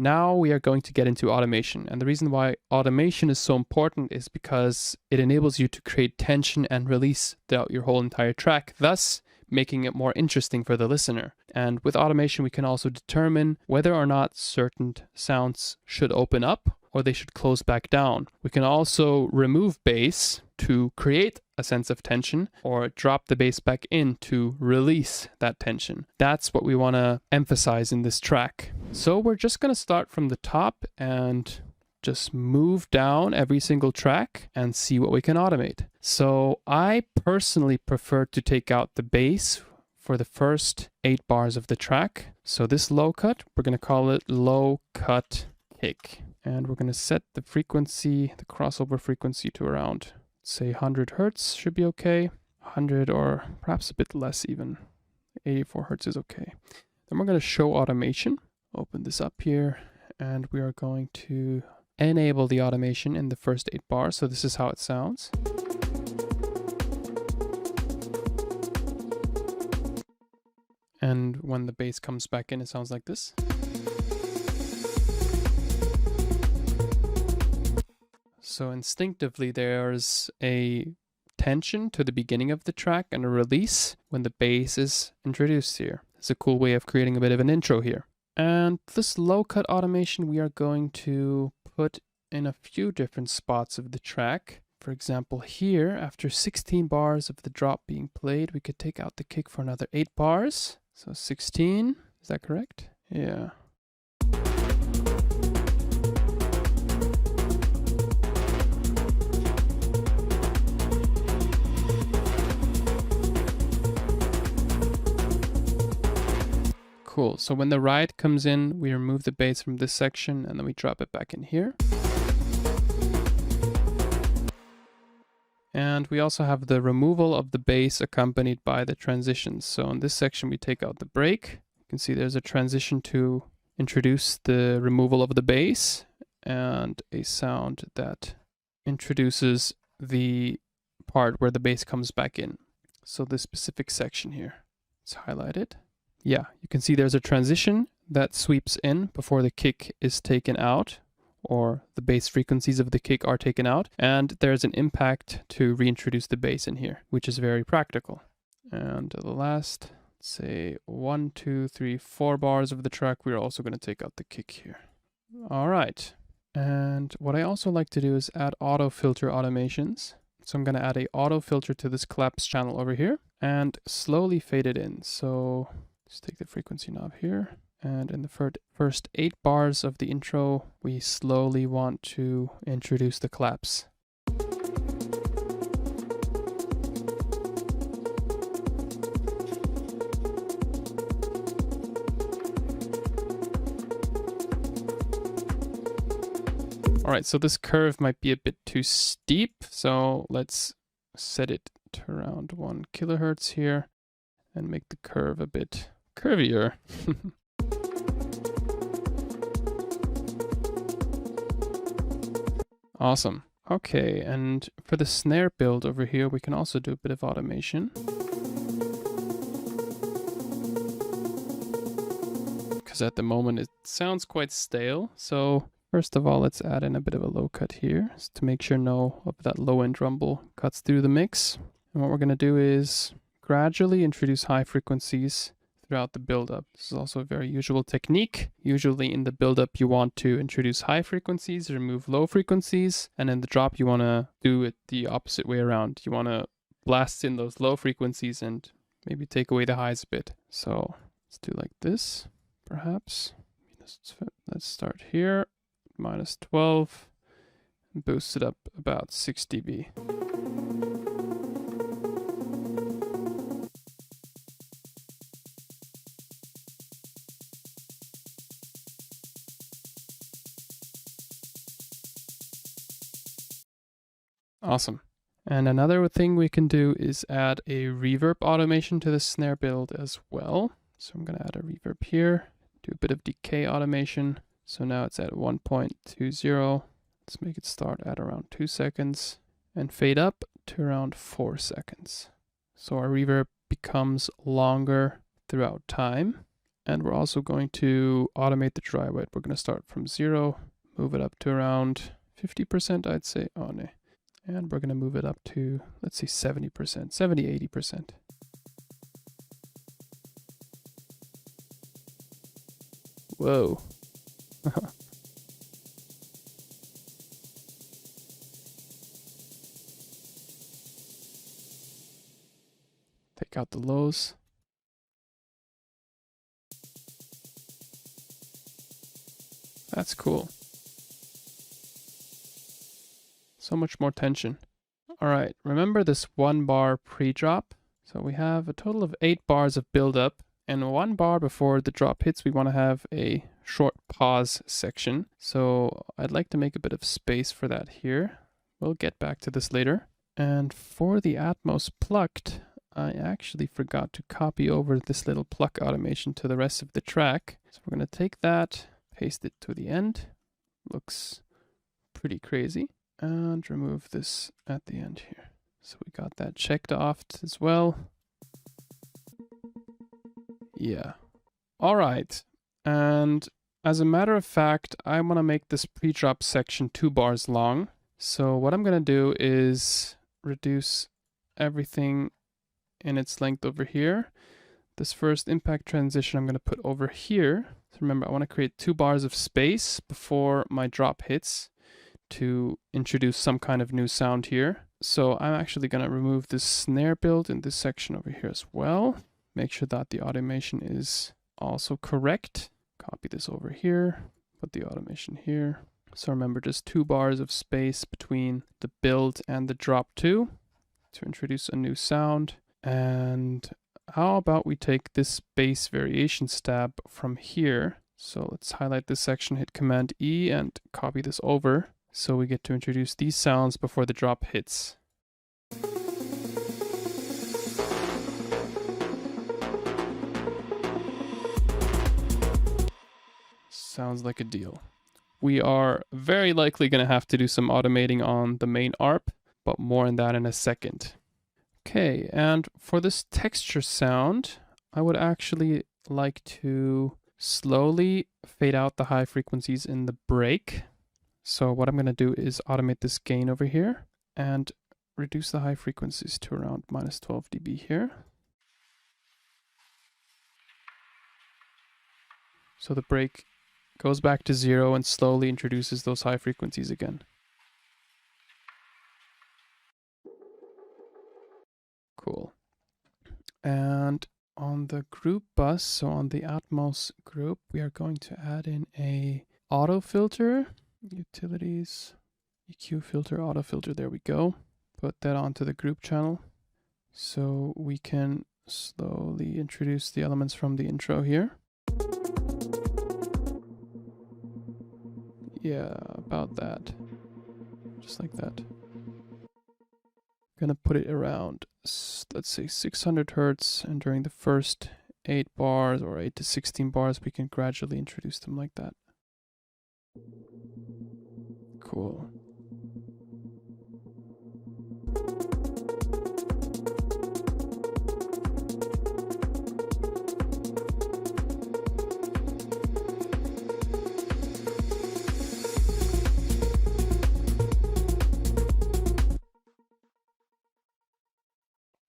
Now we are going to get into automation. And the reason why automation is so important is because it enables you to create tension and release throughout your whole entire track, thus making it more interesting for the listener. And with automation, we can also determine whether or not certain sounds should open up or they should close back down. We can also remove bass to create a sense of tension, or drop the bass back in to release that tension. That's what we want to emphasize in this track. So we're just going to start from the top and just move down every single track and see what we can automate. So I personally prefer to take out the bass for the first 8 bars of the track. So this low cut, we're going to call it low cut kick. And we're going to set the frequency, the crossover frequency, to around, say, 100 hertz should be okay. 100 or perhaps a bit less even. 84 hertz is okay. Then we're going to show automation. Open this up here, and we are going to enable the automation in the first 8 bars. So this is how it sounds. And when the bass comes back in, it sounds like this. So instinctively, there's a tension to the beginning of the track and a release when the bass is introduced here. It's a cool way of creating a bit of an intro here. And this low cut automation, we are going to put in a few different spots of the track. For example, here, after 16 bars of the drop being played, we could take out the kick for another 8 bars. So 16, is that correct? Yeah. Cool. So when the ride comes in, we remove the bass from this section and then we drop it back in here. And we also have the removal of the bass accompanied by the transitions. So in this section, we take out the break. You can see there's a transition to introduce the removal of the bass and a sound that introduces the part where the bass comes back in. So this specific section here, it's highlighted. Yeah, you can see there's a transition that sweeps in before the kick is taken out, or the bass frequencies of the kick are taken out, and there's an impact to reintroduce the bass in here, which is very practical. And the last, say 1, 2, 3, 4 bars of the track, we're also going to take out the kick here. All right. And what I also like to do is add auto filter automations. So I'm going to add a auto filter to this collapse channel over here and slowly fade it in. So just take the frequency knob here, and in the first 8 bars of the intro, we slowly want to introduce the collapse. All right, so this curve might be a bit too steep, so let's set it to around 1 kilohertz here and make the curve a bit curvier. Awesome. Okay, and for the snare build over here, we can also do a bit of automation. Because at the moment it sounds quite stale. So first of all, let's add in a bit of a low cut here to make sure no of that low end rumble cuts through the mix. And what we're going to do is gradually introduce high frequencies throughout the build-up. This is also a very usual technique. Usually in the build-up, you want to introduce high frequencies, remove low frequencies, and in the drop, you want to do it the opposite way around. You want to blast in those low frequencies and maybe take away the highs a bit. So let's do like this, perhaps. Let's start here, -12, and boost it up about 6 dB. Awesome. And another thing we can do is add a reverb automation to the snare build as well. So I'm going to add a reverb here, do a bit of decay automation. So now it's at 1.20. Let's make it start at around 2 seconds and fade up to around 4 seconds. So our reverb becomes longer throughout time. And we're also going to automate the dry wet. We're going to start from 0, move it up to around 50%, I'd say. Oh, no. And we're going to move it up to, let's say 70%, 70, 80%. Whoa. Take out the lows. That's cool. So much more tension. All right, remember this 1 bar pre-drop? So we have a total of 8 bars of build-up, and 1 bar before the drop hits, we want to have a short pause section. So I'd like to make a bit of space for that here. We'll get back to this later. And for the Atmos plucked, I actually forgot to copy over this little pluck automation to the rest of the track. So we're going to take that, paste it to the end. Looks pretty crazy. And remove this at the end here. So we got that checked off as well. Yeah. All right. And as a matter of fact, I want to make this pre-drop section 2 bars long. So what I'm going to do is reduce everything in its length over here. This first impact transition I'm going to put over here. So remember, I want to create 2 bars of space before my drop hits to introduce some kind of new sound here. So I'm actually going to remove this snare build in this section over here as well. Make sure that the automation is also correct. Copy this over here, put the automation here. So remember, just 2 bars of space between the build and the drop 2 to introduce a new sound. And how about we take this bass variation stab from here. So let's highlight this section, hit Command E and copy this over. So we get to introduce these sounds before the drop hits. Sounds like a deal. We are very likely going to have to do some automating on the main ARP, but more on that in a second. Okay, and for this texture sound, I would actually like to slowly fade out the high frequencies in the break. So what I'm going to do is automate this gain over here and reduce the high frequencies to around minus 12 dB here. So the break goes back to 0 and slowly introduces those high frequencies again. Cool. And on the group bus, so on the Atmos group, we are going to add in a auto filter. Utilities, EQ filter, auto filter, there we go. Put that onto the group channel. So we can slowly introduce the elements from the intro here. Yeah, about that. Just like that. Gonna put it around, let's say 600 hertz, and during the first 8 bars or 8 to 16 bars, we can gradually introduce them like that. Cool.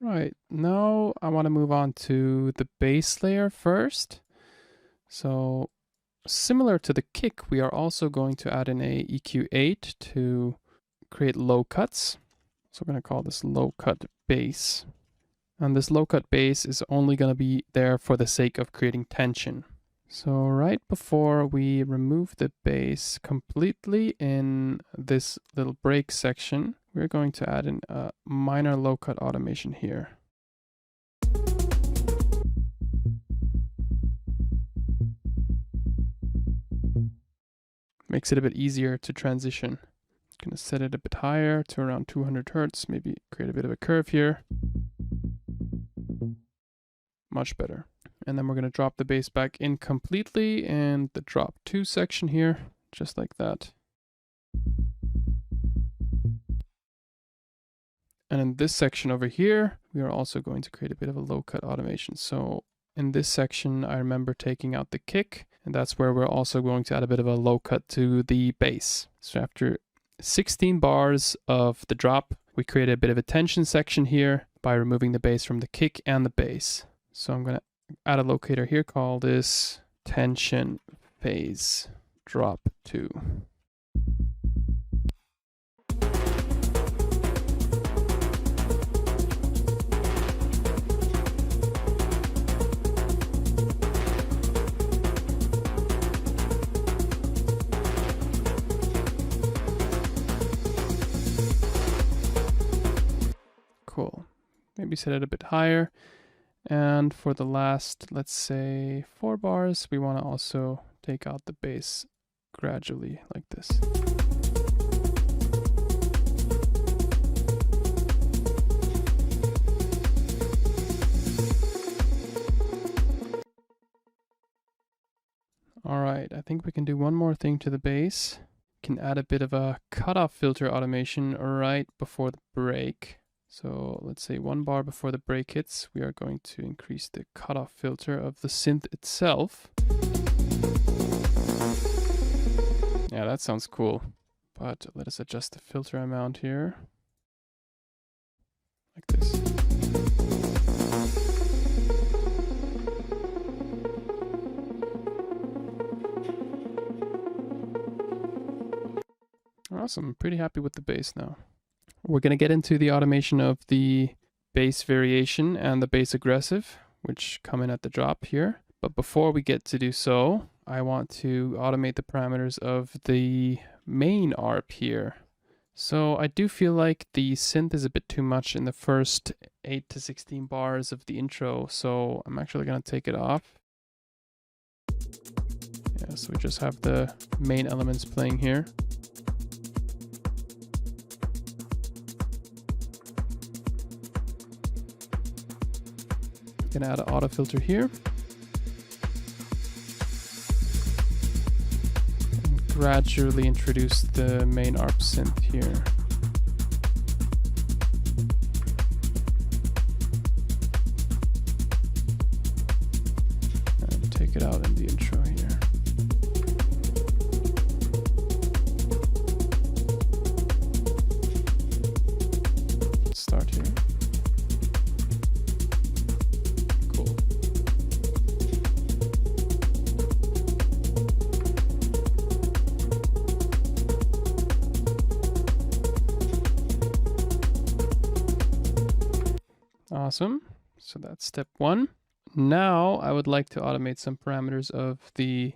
Right, now I want to move on to the bass layer first. So similar to the kick, we are also going to add in a EQ8 to create low cuts. So we're going to call this low cut bass. And this low cut bass is only going to be there for the sake of creating tension. So right before we remove the bass completely in this little break section, we're going to add in a minor low cut automation here. Makes it a bit easier to transition. Gonna set it a bit higher to around 200 hertz, maybe create a bit of a curve here. Much better. And then we're gonna drop the bass back in completely in the drop 2 section here, just like that. And in this section over here, we are also going to create a bit of a low cut automation. So in this section, I remember taking out the kick, and that's where we're also going to add a bit of a low cut to the bass. So after 16 bars of the drop, we create a bit of a tension section here by removing the bass from the kick and the bass. So I'm going to add a locator here, call this tension phase drop 2. Cool. Maybe set it a bit higher. And for the last, let's say 4 bars, we want to also take out the bass gradually like this. All right, I think we can do one more thing to the bass. Can add a bit of a cutoff filter automation right before the break. So let's say 1 bar before the break hits, we are going to increase the cutoff filter of the synth itself. Yeah, that sounds cool. But let us adjust the filter amount here. Like this. Awesome, I'm pretty happy with the bass now. We're going to get into the automation of the bass variation and the bass aggressive, which come in at the drop here. But before we get to do so, I want to automate the parameters of the main ARP here. So I do feel like the synth is a bit too much in the first 8 to 16 bars of the intro, so I'm actually going to take it off. Yeah, so we just have the main elements playing here. Gonna add an auto filter here. And gradually introduce the main ARP synth here. And take it out in the intro here. Let's start here. Awesome. So that's step 1. Now I would like to automate some parameters of the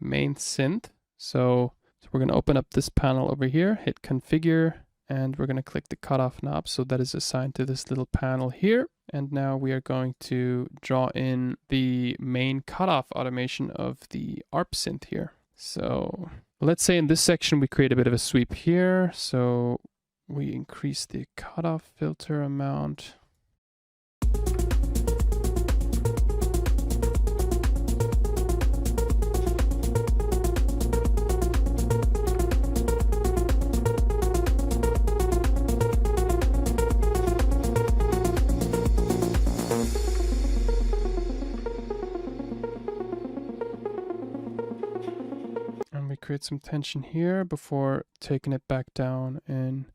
main synth. So we're going to open up this panel over here, hit configure, and we're going to click the cutoff knob. So that is assigned to this little panel here. And now we are going to draw in the main cutoff automation of the ARP synth here. So let's say in this section we create a bit of a sweep here. So we increase the cutoff filter amount. And we create some tension here before taking it back down in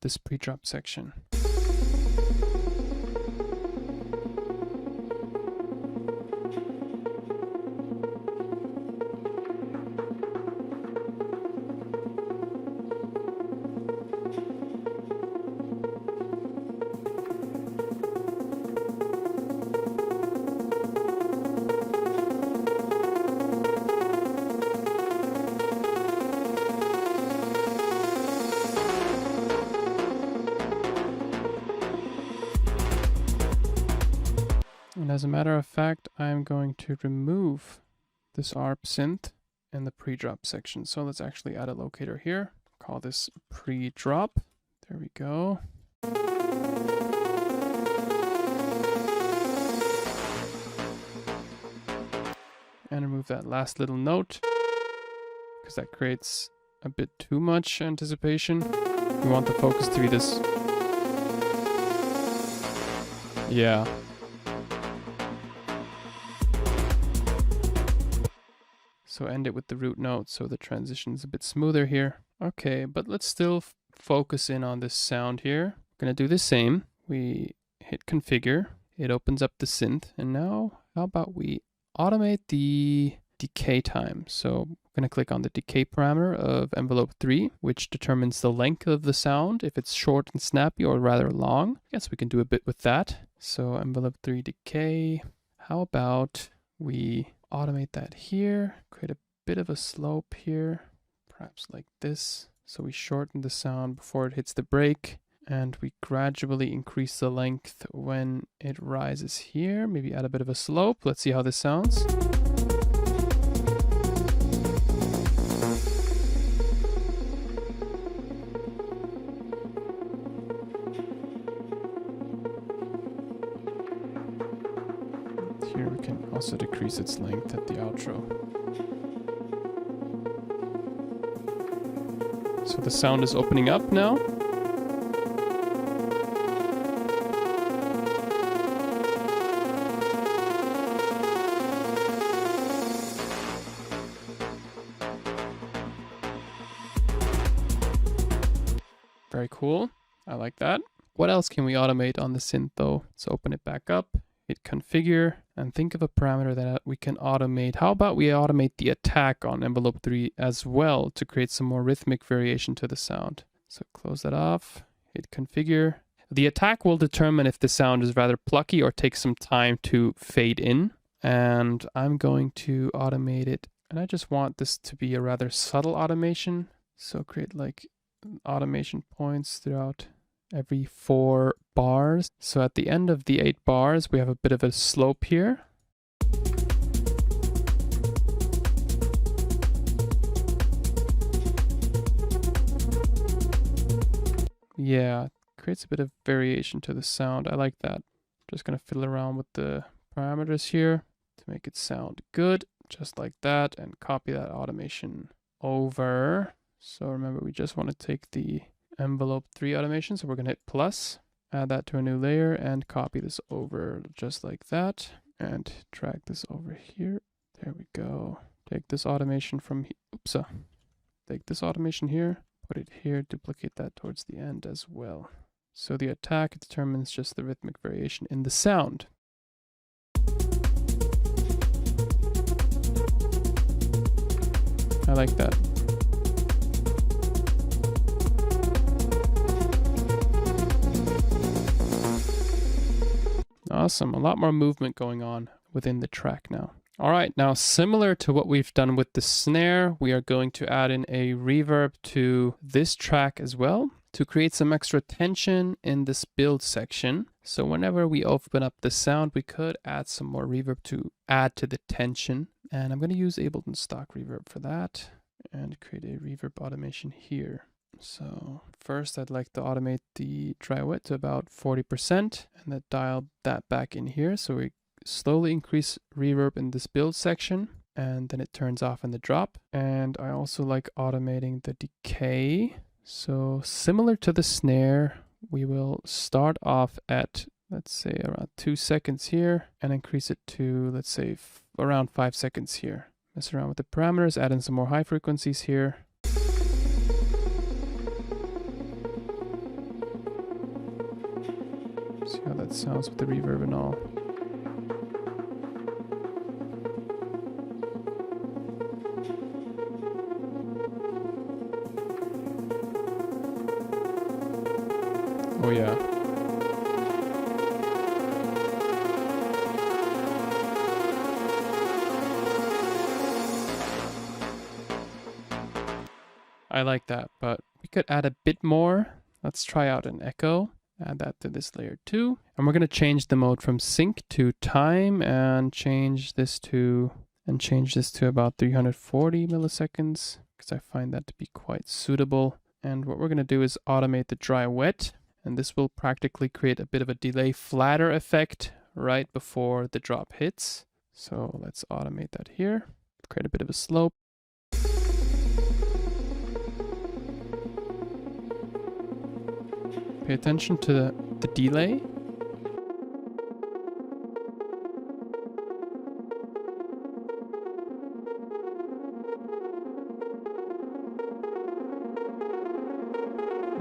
this pre-drop section. And as a matter of fact, I'm going to remove this ARP synth in the pre-drop section. So let's actually add a locator here. Call this pre-drop. There we go. And remove that last little note, because that creates a bit too much anticipation. We want the focus to be this. So end it with the root note so the transition is a bit smoother here. Okay, but let's still focus in on this sound here. We're going to do the same. We hit configure. It opens up the synth. And now how about we automate the decay time? So we're going to click on the decay parameter of envelope 3, which determines the length of the sound, if it's short and snappy or rather long. I guess we can do a bit with that. So envelope 3 decay. How about we automate that here, create a bit of a slope here, perhaps like this. So we shorten the sound before it hits the break, and we gradually increase the length when it rises here. Maybe add a bit of a slope. Let's see how this sounds. Here we can also decrease its length at the outro. So the sound is opening up now. Very cool. I like that. What else can we automate on the synth though? Let's open it back up, hit configure, and think of a parameter that we can automate. How about we automate the attack on envelope 3 as well to create some more rhythmic variation to the sound. So close that off, hit configure. The attack will determine if the sound is rather plucky or takes some time to fade in. And I'm going to automate it. And I just want this to be a rather subtle automation. So create like automation points throughout every 4 bars. So at the end of the 8 bars, we have a bit of a slope here. Yeah, creates a bit of variation to the sound. I like that. Just gonna fiddle around with the parameters here to make it sound good, just like that, and copy that automation over. So remember, we just want to take the envelope 3 automation. So we're going to hit plus, add that to a new layer, and copy this over just like that. And drag this over here. There we go. Take this automation from here. Oops. Take this automation here, put it here, duplicate that towards the end as well. So the attack determines just the rhythmic variation in the sound. I like that. Awesome. A lot more movement going on within the track now. All right. Now, similar to what we've done with the snare, we are going to add in a reverb to this track as well to create some extra tension in this build section. So whenever we open up the sound, we could add some more reverb to add to the tension. And I'm going to use Ableton stock reverb for that and create a reverb automation here. So first I'd like to automate the dry wet to about 40% and then dial that back in here. So we slowly increase reverb in this build section and then it turns off in the drop. And I also like automating the decay. So similar to the snare, we will start off at, let's say, around 2 seconds here and increase it to, let's say, around 5 seconds here. Mess around with the parameters, add in some more high frequencies here. See how that sounds with the reverb and all. Oh yeah. I like that, but we could add a bit more. Let's try out an echo. Add that to this layer too. And we're going to change the mode from sync to time and change this to about 340 milliseconds because I find that to be quite suitable. And what we're going to do is automate the dry wet, and this will practically create a bit of a delay flatter effect right before the drop hits. So let's automate that here. Create a bit of a slope. Pay attention to the delay.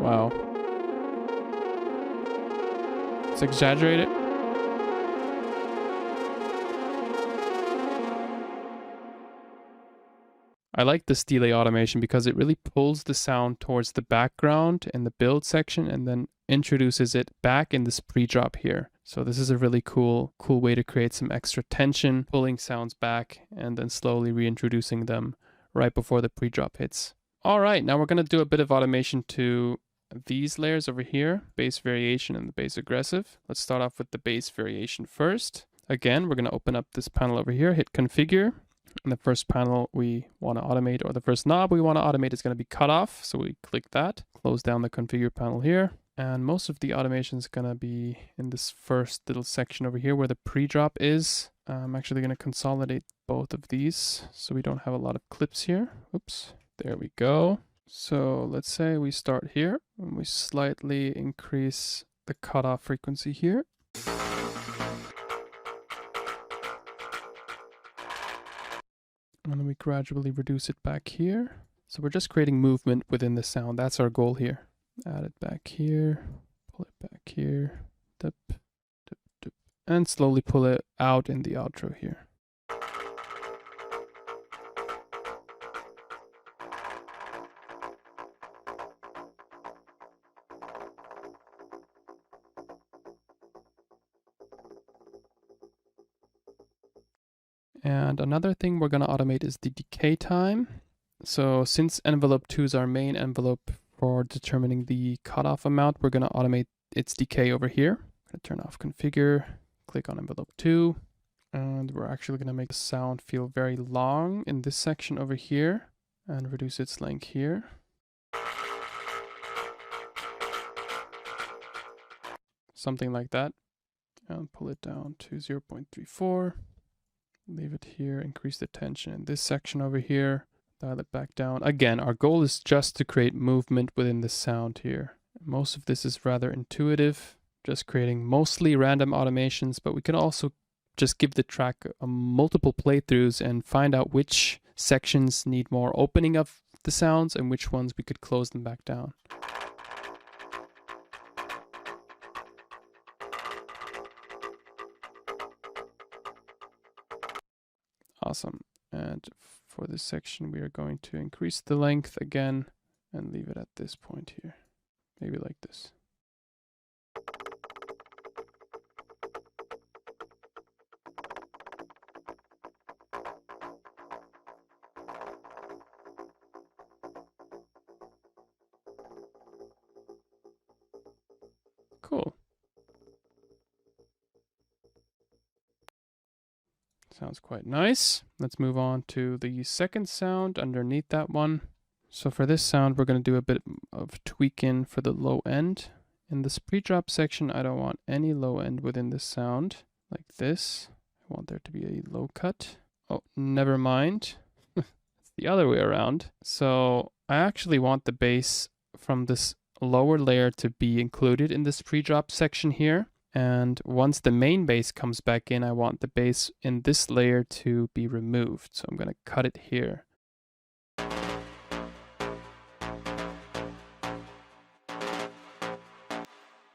Wow. Let's exaggerate it. I like this delay automation because it really pulls the sound towards the background in the build section and then introduces it back in this pre-drop here. So this is a really cool way to create some extra tension, pulling sounds back and then slowly reintroducing them right before the pre-drop hits. All right, now we're going to do a bit of automation to these layers over here, bass variation and the bass aggressive. Let's start off with the bass variation first. Again, we're going to open up this panel over here, hit configure. And the first panel we want to automate, or the first knob we want to automate, is going to be cutoff. So we click that, close down the configure panel here. And most of the automation is going to be in this first little section over here where the pre-drop is. I'm actually going to consolidate both of these so we don't have a lot of clips here. Oops, there we go. So let's say we start here and we slightly increase the cutoff frequency here. And then we gradually reduce it back here. So we're just creating movement within the sound. That's our goal here. Add it back here, pull it back here, dip, dip, dip, and slowly pull it out in the outro here. And another thing we're going to automate is the decay time. So since envelope 2 is our main envelope for determining the cutoff amount, we're going to automate its decay over here. I'm going to turn off configure, click on envelope 2, and we're actually going to make the sound feel very long in this section over here and reduce its length here. Something like that. And pull it down to 0.34. Leave it here, increase the tension in this section over here, dial it back down. Again, our goal is just to create movement within the sound here. Most of this is rather intuitive, just creating mostly random automations, but we can also just give the track multiple playthroughs and find out which sections need more opening of the sounds and which ones we could close them back down. Awesome. And for this section, we are going to increase the length again and leave it at this point here. Maybe like this. Cool. Sounds quite nice. Let's move on to the second sound underneath that one. So for this sound, we're going to do a bit of tweaking for the low end. In this pre-drop section, I don't want any low end within this sound like this. I want there to be a low cut. Oh, never mind. It's the other way around. So I actually want the bass from this lower layer to be included in this pre-drop section here. And once the main bass comes back in, I want the bass in this layer to be removed. So I'm going to cut it here.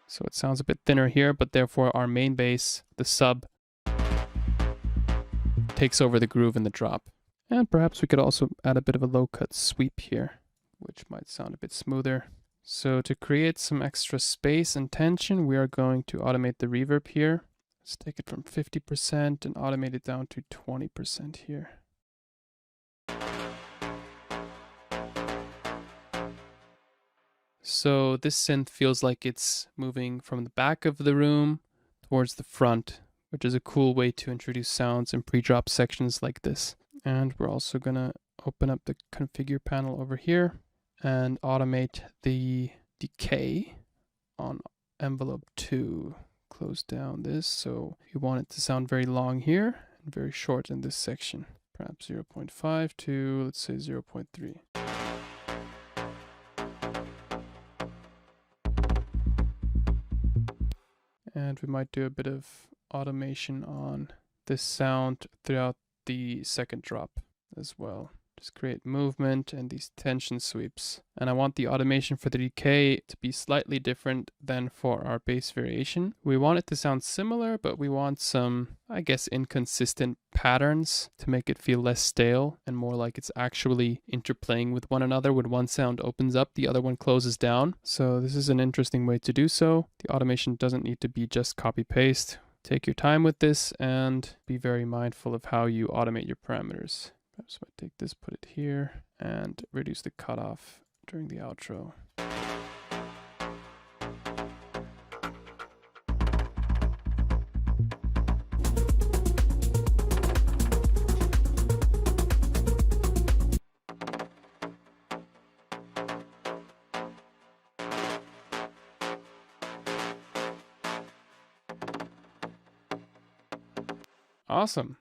So it sounds a bit thinner here, but therefore our main bass, the sub, takes over the groove in the drop. And perhaps we could also add a bit of a low cut sweep here, which might sound a bit smoother. So to create some extra space and tension, we are going to automate the reverb here. Let's take it from 50% and automate it down to 20% here. So this synth feels like it's moving from the back of the room towards the front, which is a cool way to introduce sounds in pre-drop sections like this. And we're also going to open up the configure panel over here and automate the decay on envelope 2. Close down this, so you want it to sound very long here and very short in this section. Perhaps 0.5 to, let's say, 0.3. And we might do a bit of automation on this sound throughout the second drop as well. Just create movement and these tension sweeps. And I want the automation for the decay to be slightly different than for our bass variation. We want it to sound similar, but we want some, I guess, inconsistent patterns to make it feel less stale and more like it's actually interplaying with one another. When one sound opens up, the other one closes down. So this is an interesting way to do so. The automation doesn't need to be just copy paste. Take your time with this and be very mindful of how you automate your parameters. Perhaps if I take this, put it here, and reduce the cutoff during the outro. Awesome.